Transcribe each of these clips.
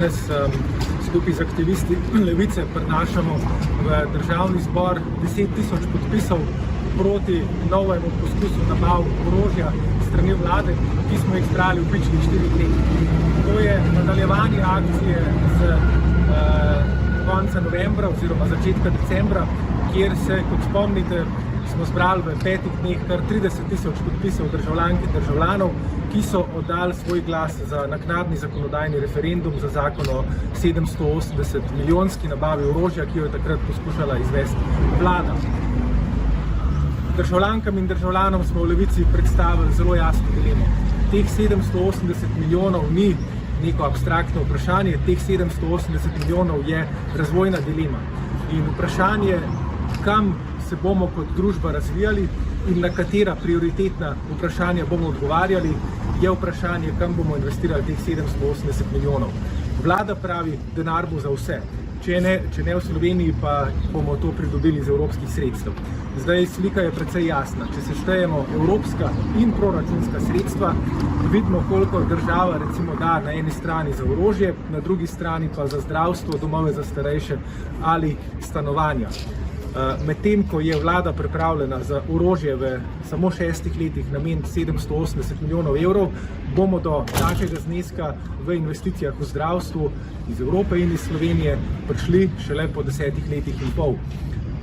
Danes skupaj z aktivisti Levice prinašamo v državni zbor 10.000 podpisov proti novemu poskusu nabav orožja strani vlade, ki smo jih zbrali v pičlih 4 letih. To je nadaljevanje akcije z konca novembra oziroma začetka decembra, kjer se, kot spomnite, smo zbrali v 5 dneh kar 30.000 podpisov državljank in državljanov, ki so oddali svoj glas za naknadni zakonodajni referendum za zakon o 780 milijonski nabavi orožja, ki jo je takrat poskušala izvesti vlada. Državljankam in državljanom smo v Levici predstavili zelo jasno dilemo. Teh 780 milijonov ni neko abstraktno vprašanje, teh 780 milijonov je razvojna dilema. In vprašanje, kam se bomo kot družba razvijali in na katera prioritetna vprašanja bomo odgovarjali, je vprašanje, kam bomo investirali teh 780 milijonov. Vlada pravi, denar bo za vse. Če ne v Sloveniji, pa bomo to pridobili iz evropskih sredstev. Zdaj slika je precej jasna. Če se štejemo evropska in proračunska sredstva, vidimo, koliko država recimo da na eni strani za orožje, na drugi strani pa za zdravstvo, domove za starejše ali stanovanja. Medtem ko je vlada pripravljena za orožje v samo 6 letih nameniti 780 milijonov evrov, bomo do takega zneska v investicijah v zdravstvu iz Evrope in iz Slovenije prišli šele po 10 letih in pol.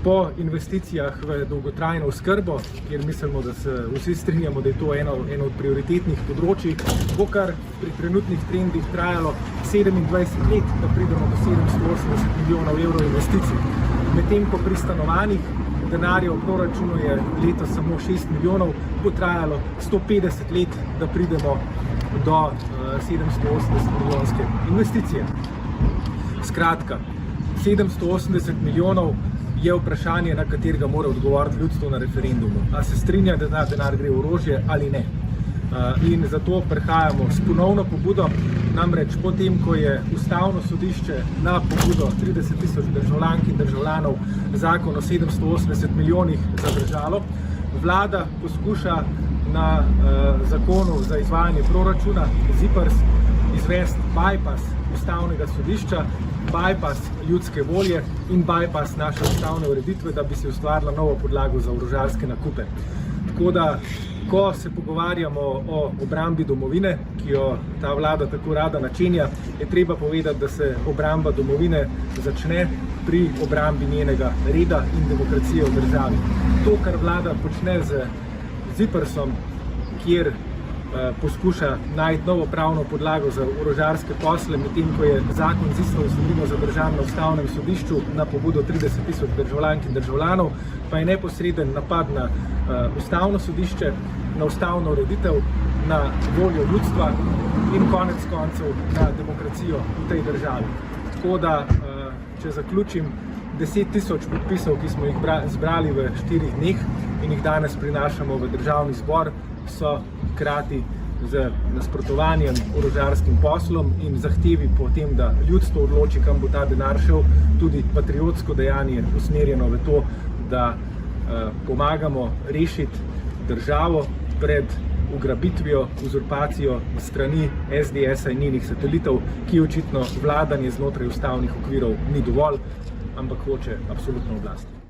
Po investicijah v dolgotrajno oskrbo, kjer mislimo, da se vsi strinjamo, da je to eno od prioritetnih področij, bo kar pri trenutnih trendih trajalo 27 let, da pridemo do 780 milijonov evrov investicij. Medtem ko pri stanovanjih denarja v proračunu je letos samo 6 milijonov, bo trajalo 150 let, da pridemo do 780 milijonske investicije. Skratka, 780 milijonov je vprašanje, na katerega mora odgovoriti ljudstvo na referendumu. A se strinja, da denar gre v orožje ali ne. In zato prihajamo s ponovno pobudo, namreč potem, ko je Ustavno sodišče na pobudo 30.000 državljank in državljanov zakon o 780 milijonih zadržalo, vlada poskuša na zakonu za izvajanje proračuna ZIPRS izvesti bypass Ustavnega sodišča, bypass ljudske volje in bypass naše ustavne ureditve, da bi se ustvarila novo podlago za orožarske nakupe. Tako da, ko se pogovarjamo o obrambi domovine, ki jo ta vlada tako rada načenja, je treba povedati, da se obramba domovine začne pri obrambi njenega reda in demokracije v državi. To, kar vlada počne z ZIPRS-om, kjer poskuša najti novo pravno podlago za orožarske posle, medtem ko je zakon z isto vsebino zadržan na Ustavnem sodišču na pobudo 30.000 državljank in državljanov, pa je neposreden napad na Ustavno sodišče, na ustavno ureditev, na voljo ljudstva in konec koncev na demokracijo v tej državi. Tako da, če zaključim, 10.000 podpisov, ki smo jih zbrali v 4 dneh in jih danes prinašamo v državni zbor, so hkrati z nasprotovanjem orožarskim poslom in zahtevi po tem, da ljudstvo odloči, kam bo ta denar šel, tudi patriotsko dejanje usmerjeno v to, da pomagamo rešiti državo pred ugrabitvijo, uzurpacijo strani SDS-a in njenih satelitov, ki očitno vladanje znotraj ustavnih okvirov ni dovolj, ampak hoče absolutno oblast.